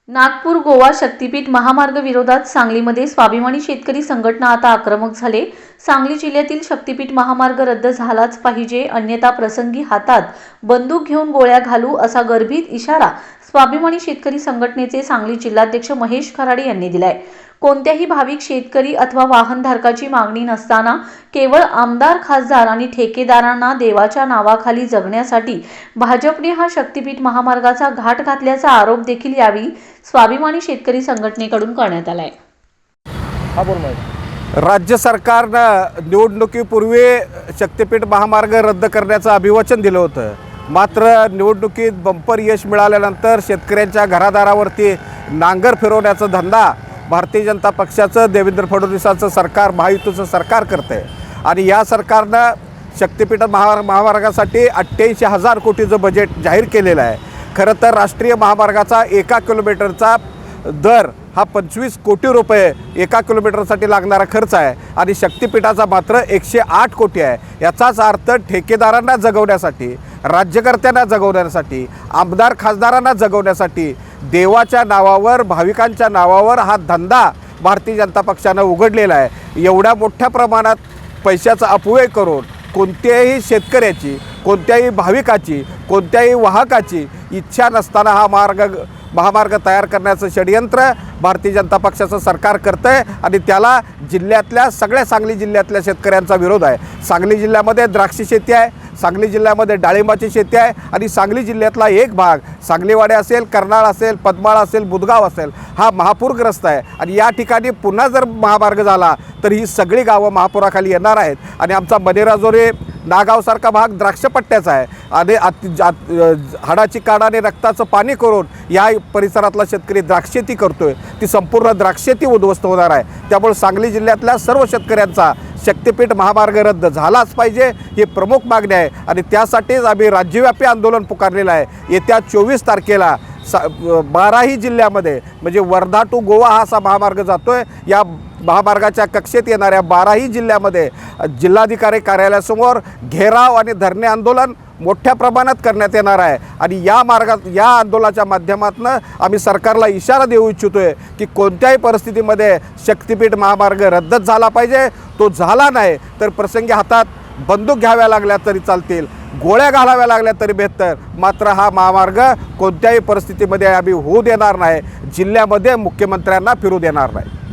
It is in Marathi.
नागपूर गोवा शक्तीपीठ महामार्ग विरोधात सांगलीमध्ये स्वाभिमानी शेतकरी संघटना आता आक्रमक झाले। सांगली जिल्ह्यातील शक्तीपीठ महामार्ग रद्द झालाच पाहिजे, अन्यथा प्रसंगी हातात बंदूक घेऊन गोळ्या घालू असा गर्भित इशारा स्वाभिमानी शेतकरी संघटनेचे सांगली जिल्हाध्यक्ष महेश खराडे यांनी दिलाय। कोणत्याही भाविक शेतकरी अथवा वाहनधारकाची मागणी नसताना केवळ आमदार, खासदार आणि ठेकेदारांना देवाच्या नावाखाली जगण्यासाठी भाजपने हा शक्तीपीठ महामार्गाचा घाट घातल्याचा आरोप देखील यावेळी स्वाभिमानी शेतकरी संघटनेकडून करण्यात आलाय। राज्य सरकारनं निवडणुकीपूर्वी शक्तीपीठ महामार्ग रद्द करण्याचं अभिवचन दिलं होतं। मात्र निवडणुकीत बंपर यश मिळाल्यानंतर शेतकऱ्यांच्या घरादारावरती नांगर फिरवण्याचा धंदा भारतीय जनता पक्षाचं, देवेंद्र फडणवीसांचं सरकार, महायुतीचं सरकार करते आणि या सरकारनं शक्तीपीठ महामार्गासाठी 88,000 कोटीचं बजेट जाहीर केलेलं आहे। खरं तर राष्ट्रीय महामार्गाचा 1 किलोमीटरचा दर हा 25 कोटी रुपये 1 किलोमीटरसाठी लागणारा खर्च आहे आणि शक्तीपीठाचा मात्र 108 कोटी आहे। याचाच अर्थ ठेकेदारांना जगवण्यासाठी, राज्यकर्त्यांना जगवण्यासाठी, आमदार खासदारांना जगवण्यासाठी देवाच्या नावावर, भाविकांच्या नावावर हा धंदा भारतीय जनता पक्षानं उघडलेला आहे। एवढ्या मोठ्या प्रमाणात पैशाचा अपव्यय करून कोणत्याही शेतकऱ्याची, कोणत्याही भाविकाची, कोणत्याही वाहकाची इच्छा नसताना हा महामार्ग तयार करण्याचं षडयंत्र भारतीय जनता पक्षाचं सरकार करतं आहे आणि त्याला जिल्ह्यातल्या सांगली जिल्ह्यातल्या शेतकऱ्यांचा विरोध आहे। सांगली जिल्ह्यामध्ये द्राक्ष शेती आहे, सांगली जिल्ह्यामध्ये डाळिंबाची शेती आहे आणि सांगली जिल्ह्यातला एक भाग सांगलीवाडे असेल, कर्नाळ असेल, पद्माळ असेल, बुधगाव असेल हा महापूरग्रस्त आहे आणि या ठिकाणी पुन्हा जर महामार्ग झाला तर ही सगळी गावं महापुराखाली येणार आहेत आणि आमचा मनेराजोरे, नागावसारखा भाग द्राक्षपट्ट्याचा आहे आणि हाडाची काढाने रक्ताचं पाणी करून या परिसरातला शेतकरी द्राक्षशेती करतोय, ती संपूर्ण द्राक्षशेती उद्ध्वस्त होणार आहे। त्यामुळे सांगली जिल्ह्यातल्या सर्व शेतकऱ्यांचा शक्तीपीठ महामार्ग रद्द झालाच पाहिजे ही प्रमुख मागणी आहे आणि त्यासाठीच आम्ही राज्यव्यापी आंदोलन पुकारलेलं आहे। येत्या 24 तारखेला 12ही जिल्ह्यामध्ये म्हणजे वर्धा टू गोवा हा असा महामार्ग जातोय। या महामार्गाच्या कक्षेत येणाऱ्या 12ही जिल्ह्यामध्ये जिल्हाधिकारी कार्यालयासमोर घेराव आणि धरणे आंदोलन मोठ्या प्रमाणात करण्यात येणार आहे आणि या आंदोलनाच्या माध्यमातून आम्ही सरकारला इशारा देऊ इच्छितोय की कोणत्याही परिस्थितीमध्ये शक्तीपीठ महामार्ग रद्दच झाला पाहिजे। तो झाला नाही तर प्रसंगी हातात बंदूक घ्याव्या लागल्या तरी चालतील, गोळ्या घालाव्या लागल्या तरी बेहतर, मात्र हा महामार्ग कोणत्याही परिस्थितीमध्ये आम्ही होऊ देणार नाही, जिल्ह्यामध्ये मुख्यमंत्र्यांना फिरू देणार नाही।